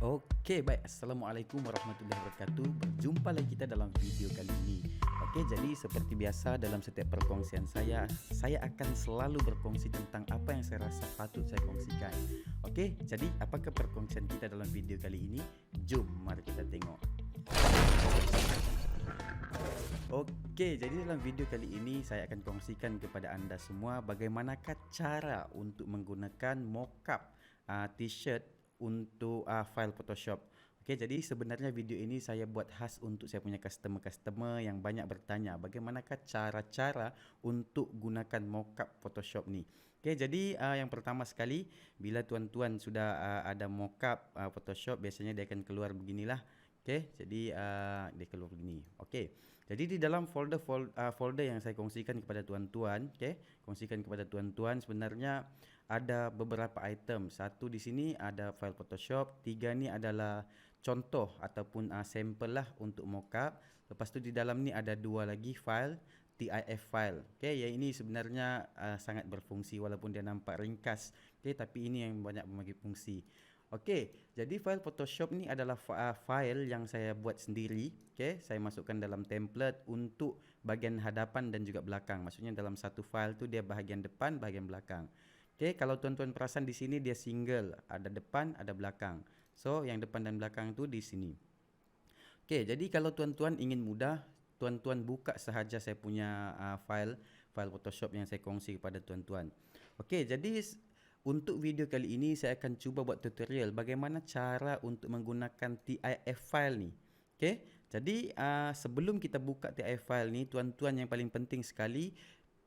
Okey, baik. Assalamualaikum warahmatullahi wabarakatuh. Berjumpa lagi kita dalam video kali ini. Okey, jadi seperti biasa dalam setiap perkongsian saya akan selalu berkongsi tentang apa yang saya rasa patut saya kongsikan. Okey, jadi apakah perkongsian kita dalam video kali ini? Jom, mari kita tengok. Okey, jadi dalam video kali ini saya akan kongsikan kepada anda semua bagaimanakah cara untuk menggunakan mockup t-shirt untuk file Photoshop. Okey, jadi sebenarnya video ini saya buat khas untuk saya punya customer-customer yang banyak bertanya bagaimanakah cara-cara untuk gunakan mockup Photoshop ni. Okey, jadi yang pertama sekali, bila tuan-tuan sudah ada mockup Photoshop, biasanya dia akan keluar beginilah. Okey, jadi dia keluar begini. Okey. Jadi di dalam folder yang saya kongsikan kepada tuan-tuan, okey, kongsikan kepada tuan-tuan sebenarnya ada beberapa item. Satu di sini ada file Photoshop, tiga ni adalah contoh ataupun sampel lah untuk mockup. Lepas tu di dalam ni ada dua lagi file TIF file. Okey, yang ini sebenarnya sangat berfungsi walaupun dia nampak ringkas. Okey, tapi ini yang banyak membagi fungsi. Okey, jadi file Photoshop ni adalah file yang saya buat sendiri. Okey, saya masukkan dalam template untuk bahagian hadapan dan juga belakang. Maksudnya dalam satu file tu dia bahagian depan, bahagian belakang. Okey, kalau tuan-tuan perasan di sini dia single, ada depan, ada belakang. So, yang depan dan belakang tu di sini. Okey, jadi kalau tuan-tuan ingin mudah, tuan-tuan buka sahaja saya punya file Photoshop yang saya kongsi kepada tuan-tuan. Okey, jadi untuk video kali ini saya akan cuba buat tutorial bagaimana cara untuk menggunakan TIF file ni. Okey, jadi sebelum kita buka TIF file ni, tuan-tuan yang paling penting sekali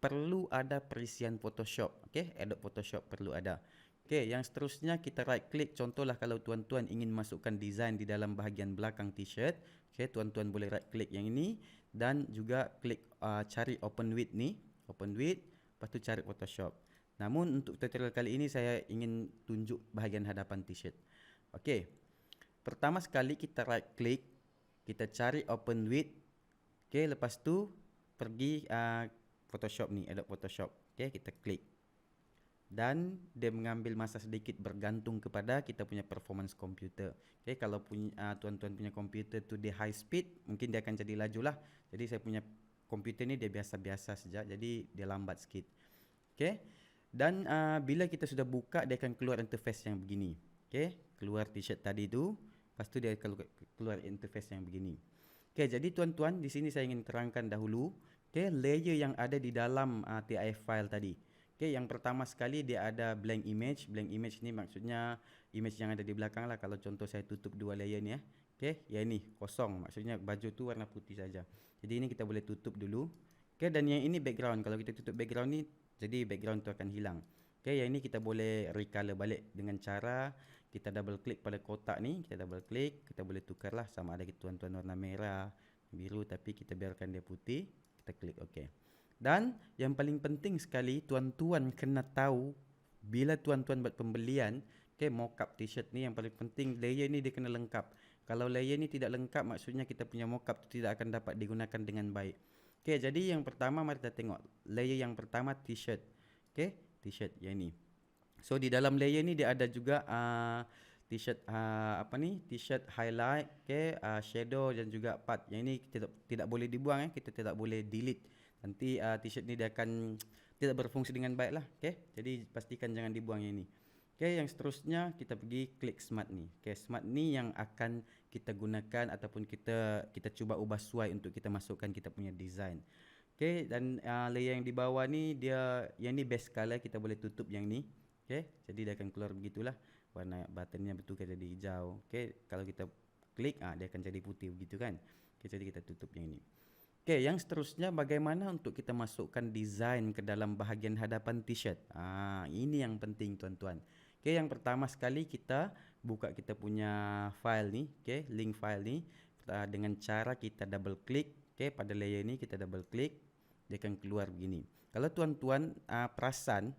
perlu ada perisian Photoshop. Okey, Adobe Photoshop perlu ada. Okey, yang seterusnya kita right click. Contohlah kalau tuan-tuan ingin masukkan design di dalam bahagian belakang t-shirt, okey, tuan-tuan boleh right click yang ini dan juga klik cari open with ni, open with, lepas tu cari Photoshop. Namun untuk tutorial kali ini saya ingin tunjuk bahagian hadapan t-shirt. Okey. Pertama sekali kita right click, kita cari open with. Okey, lepas tu pergi Photoshop ni, Adobe Photoshop. Okey, kita klik. Dan dia mengambil masa sedikit bergantung kepada kita punya performance komputer. Okey, kalau tuan-tuan punya komputer tu dia high speed, mungkin dia akan jadi laju lah. Jadi saya punya komputer ni dia biasa-biasa saja, jadi dia lambat sikit. Okey. Dan bila kita sudah buka, dia akan keluar interface yang begini. Okey, keluar t-shirt tadi tu, lepas tu dia akan keluar interface yang begini. Okey, jadi tuan-tuan, di sini saya ingin terangkan dahulu, okey, layer yang ada di dalam TIF file tadi. Okey, yang pertama sekali dia ada blank image. Blank image ni maksudnya image yang ada di belakang lah. Kalau contoh saya tutup dua layer ni ya. Okey, yang ni kosong, maksudnya baju tu warna putih saja. Jadi ini kita boleh tutup dulu. Okey, dan yang ini background. Kalau kita tutup background ni, jadi background tu akan hilang. Okey, yang ini kita boleh recolor balik dengan cara kita double klik pada kotak ni, kita double klik, kita boleh tukarlah sama ada tuan-tuan warna merah, biru, tapi kita biarkan dia putih, kita klik okey. Dan yang paling penting sekali, tuan-tuan kena tahu bila tuan-tuan buat pembelian, okey, mockup t-shirt ni yang paling penting layer ni dia kena lengkap. Kalau layer ni tidak lengkap, maksudnya kita punya mockup tu tidak akan dapat digunakan dengan baik. Okey, jadi yang pertama mari kita tengok. Layer yang pertama t-shirt. Okey, t-shirt yang ni. So di dalam layer ni dia ada juga t-shirt t-shirt highlight, okey, shadow dan juga part. Yang ini tidak boleh dibuang kita tidak boleh delete. Nanti t-shirt ni dia akan tidak berfungsi dengan baik lah, okey. Jadi pastikan jangan dibuang yang ini. Okey, yang seterusnya kita pergi klik smart ni. Okey, smart ni yang akan kita gunakan ataupun kita cuba ubah sesuai untuk kita masukkan kita punya design. Okey, dan layer yang di bawah ni yang ni base color, kita boleh tutup yang ni. Okey, jadi dia akan keluar begitulah. Warna buttonnya bertukar jadi hijau. Okey, kalau kita klik dia akan jadi putih begitu kan. Okey, jadi kita tutup yang ini. Okey, yang seterusnya bagaimana untuk kita masukkan design ke dalam bahagian hadapan t-shirt. Ini yang penting tuan-tuan. Okey, yang pertama sekali kita buka kita punya file ni, okey, link file ni dengan cara kita double klik, okey, pada layer ni kita double klik, dia akan keluar begini. Kalau tuan-tuan perasan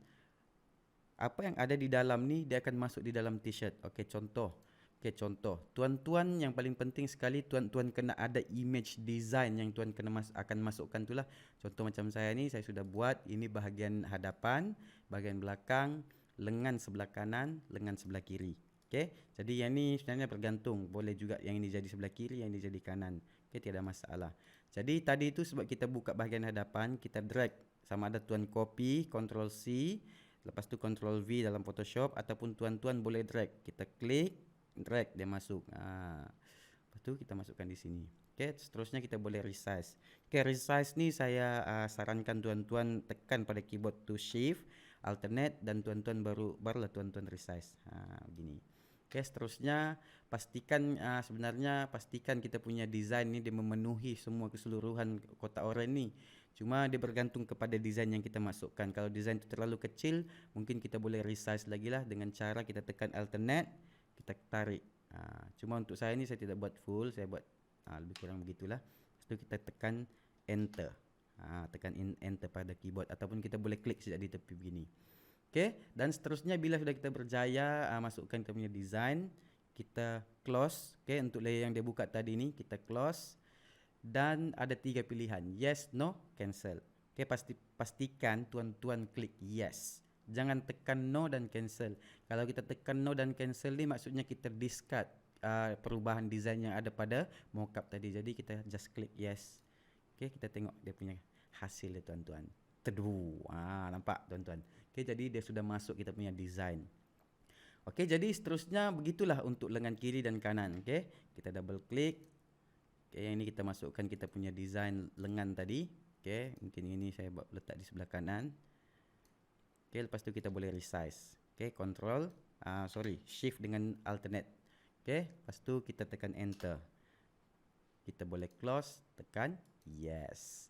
apa yang ada di dalam ni dia akan masuk di dalam t-shirt. Okey, contoh. Okey, contoh. Tuan-tuan yang paling penting sekali tuan-tuan kena ada image design yang tuan akan masukkan itulah. Contoh macam saya ni, saya sudah buat ini bahagian hadapan, bahagian belakang, lengan sebelah kanan, lengan sebelah kiri. Okey, jadi yang ni sebenarnya bergantung. Boleh juga yang ini jadi sebelah kiri, yang ini jadi kanan. Okey, tiada masalah. Jadi tadi itu sebab kita buka bahagian hadapan, kita drag. Sama ada tuan copy, Ctrl C, lepas tu Ctrl V dalam Photoshop, ataupun tuan-tuan boleh drag. Kita klik, drag dia masuk. Lepas tu kita masukkan di sini. Okey, seterusnya kita boleh resize. Okey, resize ni saya sarankan tuan-tuan tekan pada keyboard tu shift, alternate, dan tuan-tuan barulah tuan-tuan resize. Begini. Okey, seterusnya pastikan pastikan kita punya design ni dia memenuhi semua keseluruhan kotak oranye ni. Cuma dia bergantung kepada design yang kita masukkan. Kalau design tu terlalu kecil, mungkin kita boleh resize lagi lah dengan cara kita tekan alternate, kita tarik. Cuma untuk saya ni saya tidak buat full, saya buat lebih kurang begitulah. Lepas tu kita tekan enter. Tekan enter pada keyboard, ataupun kita boleh klik sekejap di tepi begini. Okey, dan seterusnya bila sudah kita berjaya masukkan kita punya design, kita close. Okey, untuk layer yang dia buka tadi ni kita close, dan ada 3 pilihan, yes, no, cancel. Okey, pastikan tuan-tuan klik yes. Jangan tekan no dan cancel. Kalau kita tekan no dan cancel ni maksudnya kita discard perubahan design yang ada pada mockup tadi. Jadi kita just klik yes. Okey, kita tengok dia punya hasil dia tuan-tuan. Teduh. Nampak tuan-tuan. Okey, jadi dia sudah masuk kita punya design. Okey, jadi seterusnya begitulah untuk lengan kiri dan kanan. Okey, kita double klik. Okey, yang ini kita masukkan kita punya design lengan tadi. Okey, mungkin ini saya letak di sebelah kanan. Okey, lepas tu kita boleh resize. Okey, shift dengan alternate. Okey, lepas tu kita tekan enter. Kita boleh close, tekan yes.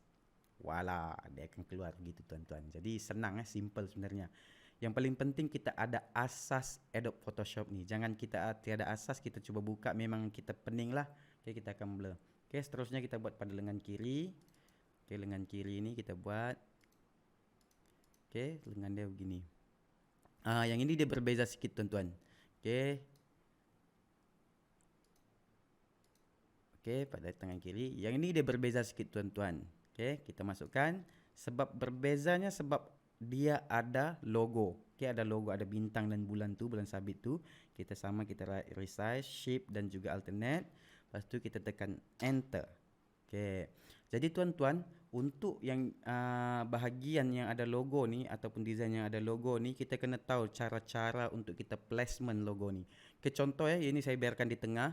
Voila, dia akan keluar begitu tuan-tuan. Jadi senang, simple sebenarnya. Yang paling penting kita ada asas Adobe Photoshop ni. Jangan kita tiada asas, kita cuba buka, memang kita pening lah. Okay, kita akan blur. Okay, seterusnya kita buat pada lengan kiri. Okay, lengan kiri ni kita buat. Okay, lengan dia begini. Yang ini dia berbeza sikit tuan-tuan. Okay. Okay, pada tangan kiri. Yang ini dia berbeza sikit tuan-tuan. Okay, kita masukkan. Sebab berbezanya sebab dia ada logo. Okay, ada logo, ada bintang dan bulan tu, bulan sabit tu. Kita resize, shift dan juga alternate. Lepas tu kita tekan enter. Okay, jadi tuan-tuan, untuk yang bahagian yang ada logo ni ataupun design yang ada logo ni, kita kena tahu cara-cara untuk kita placement logo ni. Okay, contoh ini saya biarkan di tengah.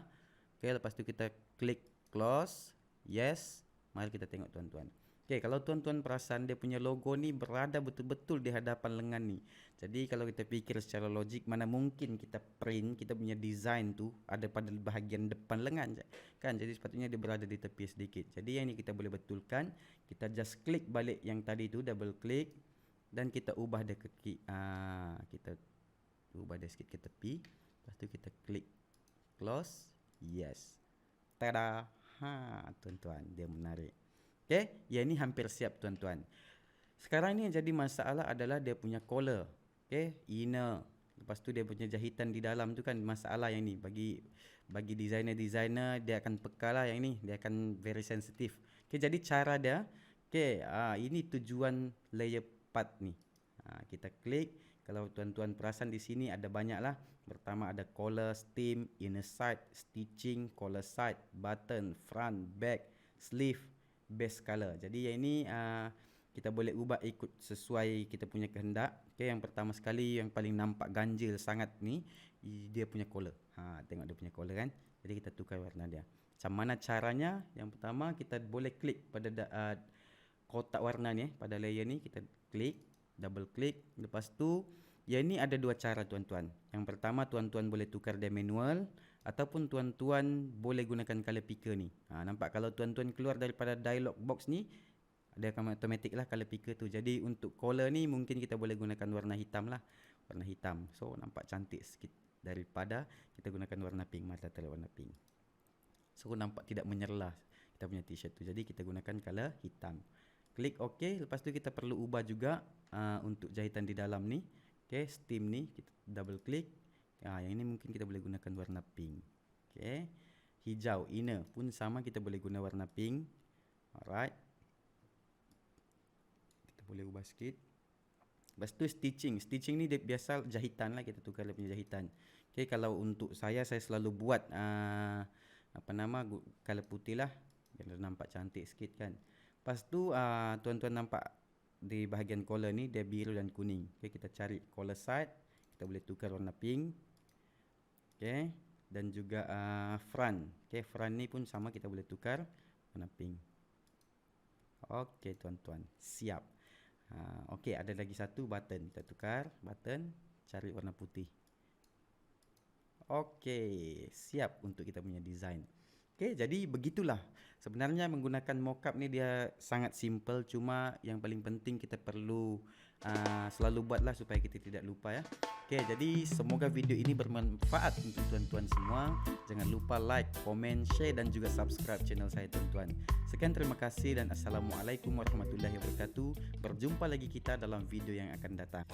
Okay, lepas tu kita klik close, yes. Mari kita tengok tuan-tuan. Okay, kalau tuan-tuan perasan dia punya logo ni berada betul-betul di hadapan lengan ni. Jadi kalau kita fikir secara logik, mana mungkin kita print kita punya design tu ada pada bahagian depan lengan kan? Jadi sepatutnya dia berada di tepi sedikit. Jadi yang ni kita boleh betulkan. Kita just klik balik yang tadi tu, double klik, dan kita ubah dia ke kita ubah dia sikit ke tepi. Lepas tu kita klik close, yes. Tada. Tuan-tuan, dia menarik. Okay, yang ini hampir siap tuan-tuan. Sekarang ni yang jadi masalah adalah dia punya collar. Okay, inner. Lepas tu dia punya jahitan di dalam tu kan masalah yang ni. Bagi designer dia akan peka lah yang ni. Dia akan very sensitive. Okay, jadi cara dia. Okay, ini tujuan layer part ni. Kita klik. Kalau tuan-tuan perasan di sini ada banyak lah. Pertama ada collar, stem, inner side, stitching, collar side, button, front, back, sleeve, base color. Jadi yang ini kita boleh ubah ikut sesuai kita punya kehendak. Okay, yang pertama sekali yang paling nampak ganjil sangat ni, dia punya collar. Tengok dia punya collar kan. Jadi kita tukar warna dia. Macam mana caranya? Yang pertama kita boleh klik pada kotak warna ni, pada layer ni kita klik, double klik. Lepas tu yang ni ada dua cara tuan-tuan. Yang pertama tuan-tuan boleh tukar dia manual, ataupun tuan-tuan boleh gunakan color picker ni. Nampak kalau tuan-tuan keluar daripada dialog box ni, dia akan automatic lah color picker tu. Jadi untuk color ni mungkin kita boleh gunakan warna hitam lah. Warna hitam. So nampak cantik sikit daripada kita gunakan warna pink. Mari kita warna pink. So nampak tidak menyerlah kita punya t-shirt tu. Jadi kita gunakan color hitam. Klik OK. Lepas tu kita perlu ubah juga untuk jahitan di dalam ni. Okay, stem ni kita double klik. Yang ini mungkin kita boleh gunakan warna pink. Okay, hijau inner pun sama, kita boleh guna warna pink. Alright, kita boleh ubah sikit. Lepas tu stitching ni dia biasa jahitan lah, kita tukar dia punya jahitan. Okay, Okey, kalau untuk saya selalu buat color putih lah, biar nampak cantik sikit kan. Lepas tu tuan-tuan nampak di bahagian collar ni dia biru dan kuning. Okey, kita cari collar side, kita boleh tukar warna pink. Okey, dan juga front. Okey, front ni pun sama, kita boleh tukar warna pink. Okey tuan-tuan, siap. Okey, ada lagi satu button, kita tukar button, cari warna putih. Okey, siap untuk kita punya design. Okey, jadi begitulah. Sebenarnya menggunakan mockup ni dia sangat simple, cuma yang paling penting kita perlu selalu buatlah supaya kita tidak lupa ya. Okey, jadi semoga video ini bermanfaat untuk tuan-tuan semua. Jangan lupa like, komen, share dan juga subscribe channel saya tuan-tuan. Sekian, terima kasih dan assalamualaikum warahmatullahi wabarakatuh. Berjumpa lagi kita dalam video yang akan datang.